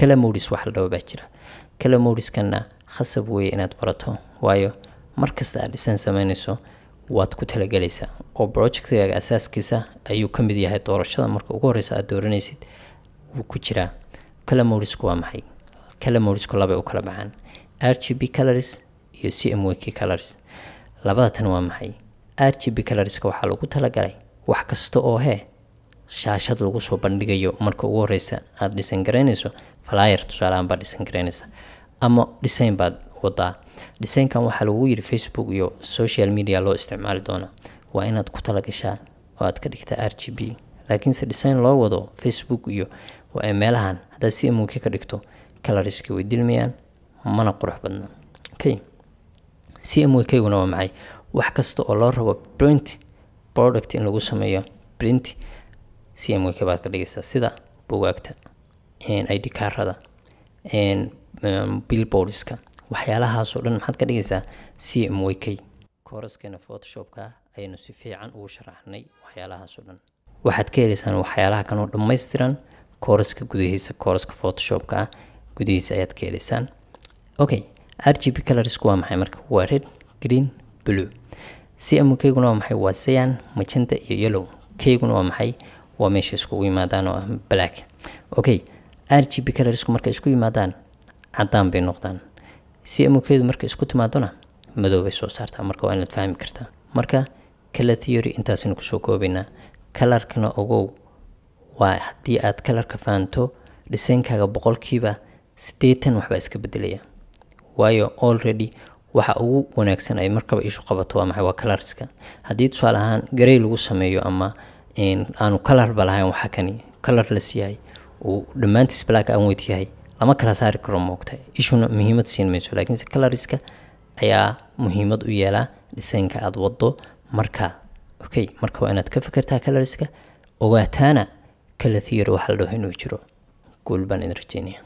kala modes wax la dhaw baa jira kala modes kana khasab weey inaad barato waayo markasta aad design sameynayso waad ku talagalaysaa oo project-kaaga asaaskiisa ayuu ka mid yahay doorashada marka ugu horeysa aad dooranaysid wuu ku jiraa kala modes waa maxay kala modes laba u kala baxaan RGB colors iyo CMYK colors labada tan waa maxay RGB colors waxa lagu talagalay wax kasta oo shaashad lagu soo bandhigayo marka ugu horeysa aad design gareynayso flyer tusaale baad design gareynaysa ama design baad wada design kan waxa lagu yiri Facebook iyo social media loo isticmaali doona waa inaad ku talagashaa oo aad ka dhigtaa RGB laakiin se design loo wado Facebook iyo waa meelahan hada CMYK ka dhigto colorski way dilmayaan mana qurux badna okay CMYK una waa maxay wax kasta oo loo rabo print product in lagu sameeyo print CMYK baad ka dhigaysaa sida buugaagta ID card-da billboardska waxyaalahaas oo dhan maxaad ka dhigaysaa CMYK course-keena Photoshop-ka ayaynu si fiican ugu sharaxnay waxyaalahaas oo dhan waxaad ka helaysaan waxyaalaha kan oo dhammaystiran course-ka gudihiisa course-ka Photoshop-ka gudihiisa ayaad ka helaysaan okay RGB colors waa maxay marka waa red green blue CMYK guna waa maxay waa cyan magenta iyo yellow K guna waa maxay waa meesha isku yimaadaan oo black okay RGB colors marka isku yimaadaan cadaan bay noqdaan CMYK marka isku timaadona madow bay soo saartaa marka waa inaad fahmi kartaa marka color theory intaasina ku soo koobaynaa color-kana ogow waa haddii aad color-ka fahanto design-kaaga 80% waxba iska bedelaya waayo already waxa ugu wanaagsan ay markaba isku qabato waa maxay waa colorska haddii tusaale ahaan gray lagu sameeyo ama aanu color balahayn waxa kani colorless yahay oo dhammaantiis black and white yahay lama kala saari karo moogtay ishuna muhiimad siin mayso laakiin se colorska ayaa muhiimad u yeela design-ka aad wado marka okay marka waa inaad ka fikirtaa colorska ogaataana kala theory waxa la dhaho inuu jiro gool baan idin rajaynaya